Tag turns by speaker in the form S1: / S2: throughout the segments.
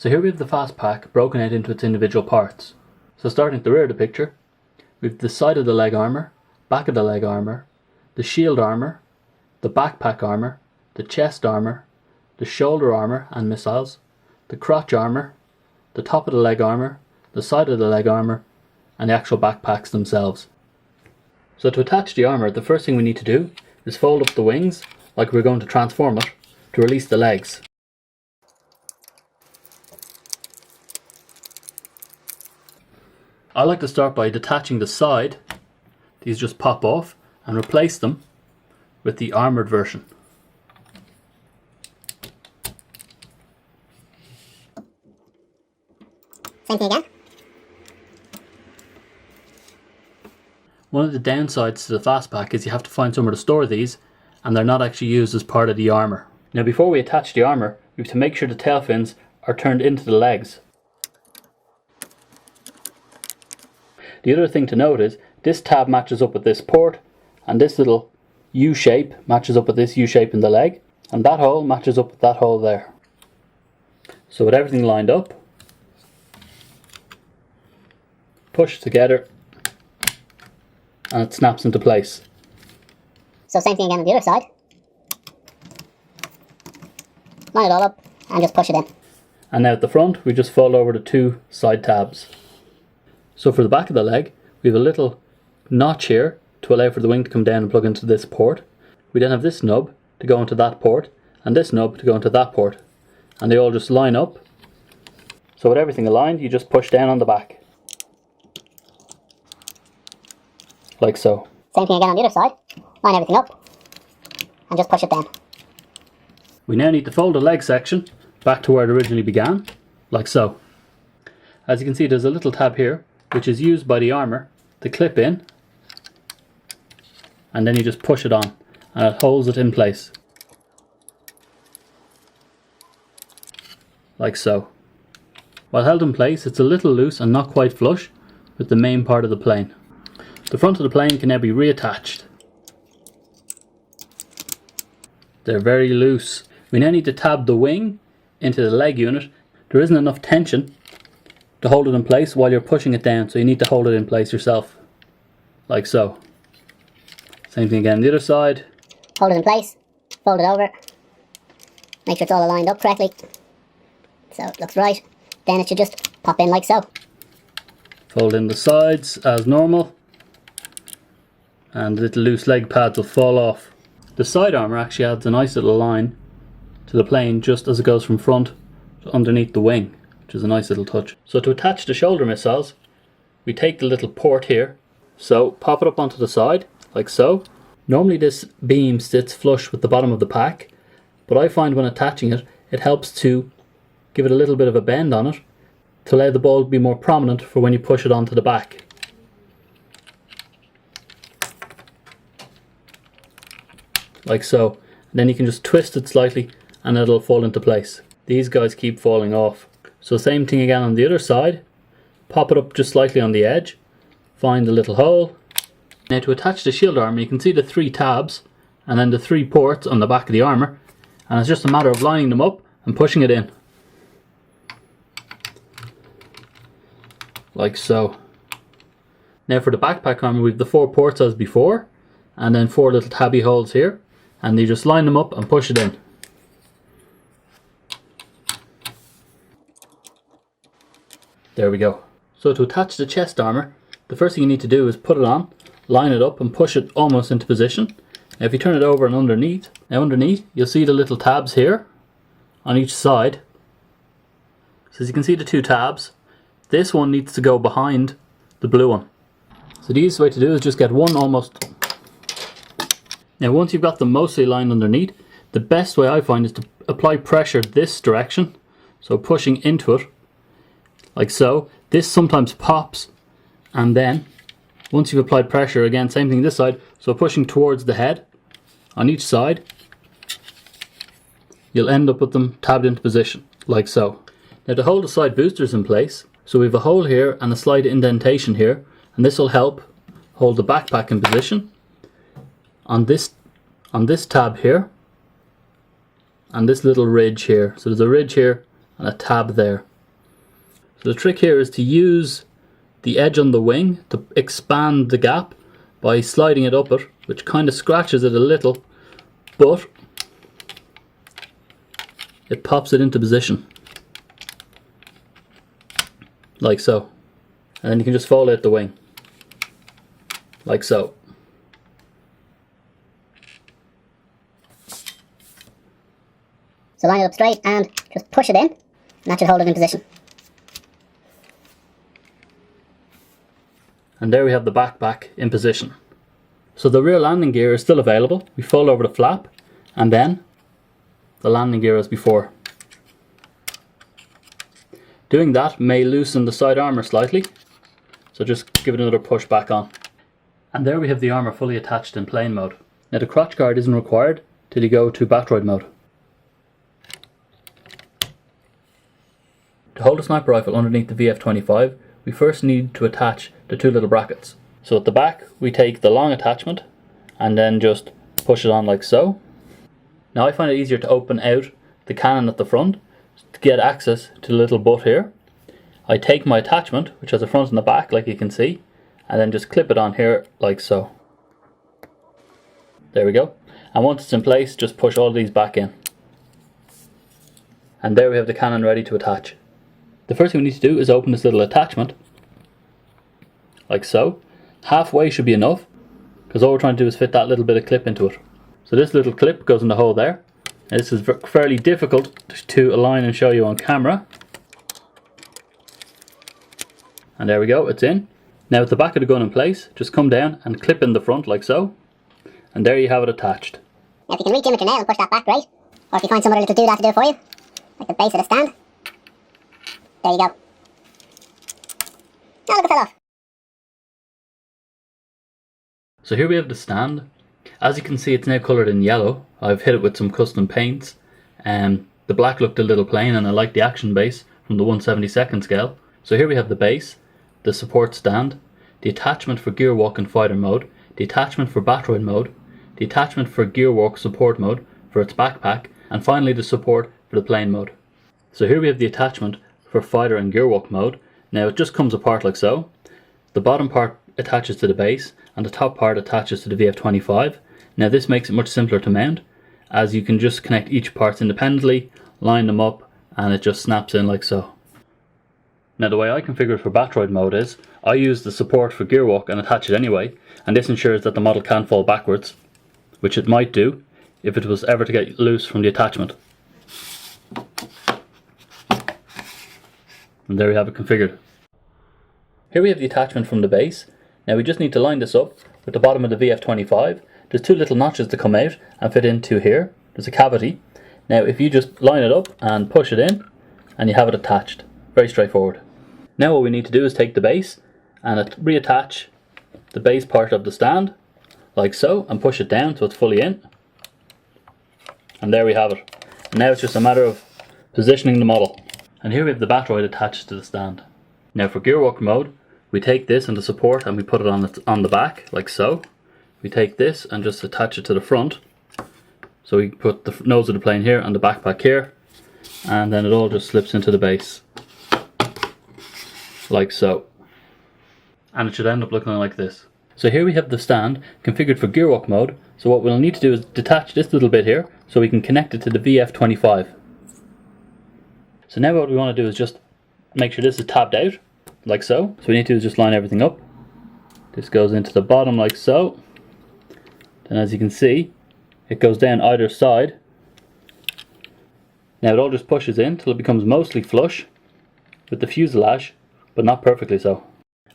S1: So here we have the fast pack broken out into its individual parts. So starting at the rear of the picture, we have the side of the leg armour, back of the leg armour, the shield armour, the backpack armour, the chest armour, the shoulder armour and missiles, the crotch armour, the top of the leg armour, the side of the leg armour, and the actual backpacks themselves. So to attach the armour, the first thing we need to do is fold up the wings like we're going to transform it to release the legs. I like to start by detaching the side. These just pop off, and replace them with the armoured version.
S2: Same thing again.
S1: One of the downsides to the fastpack is you have to find somewhere to store these, and they're not actually used as part of the armour. Now before we attach the armour, we have to make sure the tail fins are turned into the legs. The other thing to note is this tab matches up with this port, and this little U shape matches up with this U shape in the leg, and that hole matches up with that hole there. So with everything lined up, push together and it snaps into place.
S2: So same thing again on the other side. Line it all up and just push it in.
S1: And now at the front we just fold over the two side tabs. So for the back of the leg we have a little notch here to allow for the wing to come down and plug into this port. We then have this nub to go into that port and this nub to go into that port, and they all just line up. So with everything aligned you just push down on the back. Like so.
S2: Same thing again on the other side. Line everything up and just push it down.
S1: We now need to fold the leg section back to where it originally began, like so. As you can see there's a little tab here which is used by the armour to clip in, and then you just push it on and it holds it in place. Like so. While held in place it's a little loose and not quite flush with the main part of the plane. The front of the plane can now be reattached. They're very loose. We now need to tab the wing into the leg unit. There isn't enough tension to hold it in place while you're pushing it down, so you need to hold it in place yourself. Like so. Same thing again on the other side.
S2: Hold it in place, fold it over, make sure it's all aligned up correctly so it looks right. Then it should just pop in like so.
S1: Fold in the sides as normal, and the little loose leg pads will fall off. The side armour actually adds a nice little line to the plane just as it goes from front to underneath the wing, which is a nice little touch. So to attach the shoulder missiles, we take the little port here, so pop it up onto the side like so. Normally this beam sits flush with the bottom of the pack, but I find when attaching it, it helps to give it a little bit of a bend on it to allow the ball to be more prominent for when you push it onto the back. Like so. And then you can just twist it slightly and it'll fall into place. These guys keep falling off. So same thing again on the other side. Pop it up just slightly on the edge. Find the little hole. Now to attach the shield armour, you can see the three tabs and then the three ports on the back of the armour, and it's just a matter of lining them up and pushing it in. Like so. Now for the backpack armour we have the four ports as before, and then four little tabby holes here, and you just line them up and push it in. There we go. So to attach the chest armour, the first thing you need to do is put it on, line it up and push it almost into position. Now if you turn it over and underneath, you'll see the little tabs here on each side. So as you can see the two tabs, this one needs to go behind the blue one. So the easiest way to do is just get one almost. Now once you've got them mostly lined underneath, the best way I find is to apply pressure this direction, so pushing into it like so. This sometimes pops, and then once you've applied pressure, again same thing this side, so pushing towards the head on each side, you'll end up with them tabbed into position like so. Now to hold the side boosters in place, so we have a hole here and a slight indentation here, and this will help hold the backpack in position on this tab here and this little ridge here. So there's a ridge here and a tab there. So the trick here is to use the edge on the wing to expand the gap by sliding it up it, which kind of scratches it a little, but it pops it into position. Like so. And then you can just fold out the wing. Like so.
S2: So line it up straight and just push it in, and that should hold it in position.
S1: And there we have the backpack in position. So the rear landing gear is still available. We fold over the flap, and then the landing gear as before. Doing that may loosen the side armour slightly, so just give it another push back on. And there we have the armour fully attached in plane mode. Now the crotch guard isn't required till you go to Batroid mode. To hold a sniper rifle underneath the VF-25, we first need to attach the two little brackets. So at the back we take the long attachment and then just push it on like so. Now I find it easier to open out the cannon at the front to get access to the little butt here. I take my attachment, which has a front and a back like you can see, and then just clip it on here like so. There we go. And once it's in place, just push all these back in. And there we have the cannon ready to attach. The first thing we need to do is open this little attachment, like so. Halfway should be enough, because all we're trying to do is fit that little bit of clip into it. So this little clip goes in the hole there. Now this is fairly difficult to align and show you on camera. And there we go, it's in. Now with the back of the gun in place, just come down and clip in the front like so. And there you have it attached.
S2: Now if you can reach in with your nail and push that back, right? Or if you find somebody to do that to do it for you, like the base of the stand. There you go. Oh, look, it fell off.
S1: So here we have the stand. As you can see, it's now coloured in yellow. I've hit it with some custom paints. The black looked a little plain, and I like the action base from the 1/72nd scale. So here we have the base, the support stand, the attachment for gear walk and fighter mode, the attachment for Batroid mode, the attachment for gear walk support mode for its backpack, and finally the support for the plane mode. So here we have the attachment for fighter and gear walk mode. Now it just comes apart like so. The bottom part attaches to the base and the top part attaches to the VF-25. Now this makes it much simpler to mount, as you can just connect each parts independently, line them up, and it just snaps in like so. Now the way I configure it for Batroid mode is, I use the support for gear walk and attach it anyway, and this ensures that the model can't fall backwards, which it might do if it was ever to get loose from the attachment. And there we have it configured. Here we have the attachment from the base. Now we just need to line this up with the bottom of the VF-25. There's two little notches to come out and fit into here. There's a cavity. Now if you just line it up and push it in, and you have it attached. Very straightforward. Now what we need to do is take the base and reattach the base part of the stand, like so, and push it down so it's fully in. And there we have it. And now it's just a matter of positioning the model. And here we have the Batroid attached to the stand. Now for gear walk mode, we take this and the support and we put it on the back, like so. We take this and just attach it to the front. So we put the nose of the plane here and the backpack here, and then it all just slips into the base, like so. And it should end up looking like this. So here we have the stand configured for gear walk mode. So what we'll need to do is detach this little bit here so we can connect it to the VF-25. So now what we want to do is just make sure this is tabbed out, like so. So we need to do is just line everything up. This goes into the bottom like so. Then as you can see, it goes down either side. Now it all just pushes in till it becomes mostly flush with the fuselage, but not perfectly so.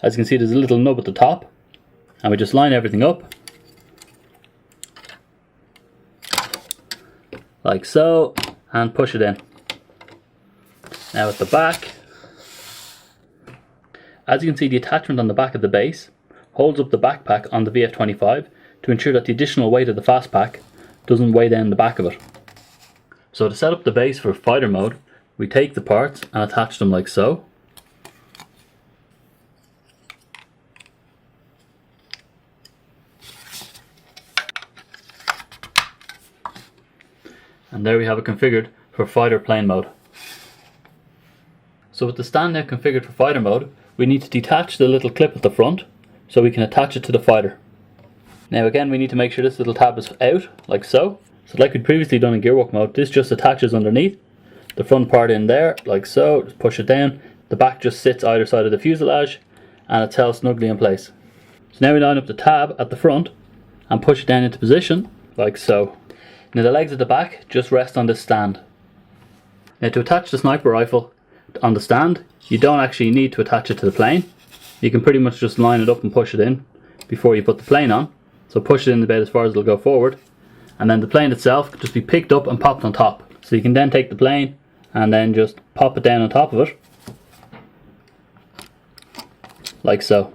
S1: As you can see, there's a little nub at the top, and we just line everything up like so and push it in. Now at the back, as you can see, the attachment on the back of the base holds up the backpack on the VF-25 to ensure that the additional weight of the fastpack doesn't weigh down the back of it. So to set up the base for fighter mode, we take the parts and attach them like so. And there we have it configured for fighter plane mode. So with the stand now configured for fighter mode, we need to detach the little clip at the front so we can attach it to the fighter. Now again, we need to make sure this little tab is out, like so. So like we'd previously done in gearwalk mode, this just attaches underneath. The front part in there, like so, just push it down. The back just sits either side of the fuselage and it's held snugly in place. So now we line up the tab at the front and push it down into position, like so. Now the legs at the back just rest on this stand. Now to attach the sniper rifle on the stand, you don't actually need to attach it to the plane. You can pretty much just line it up and push it in before you put the plane on. So push it in about as far as it'll go forward, and then the plane itself can just be picked up and popped on top. So you can then take the plane and then just pop it down on top of it, like so.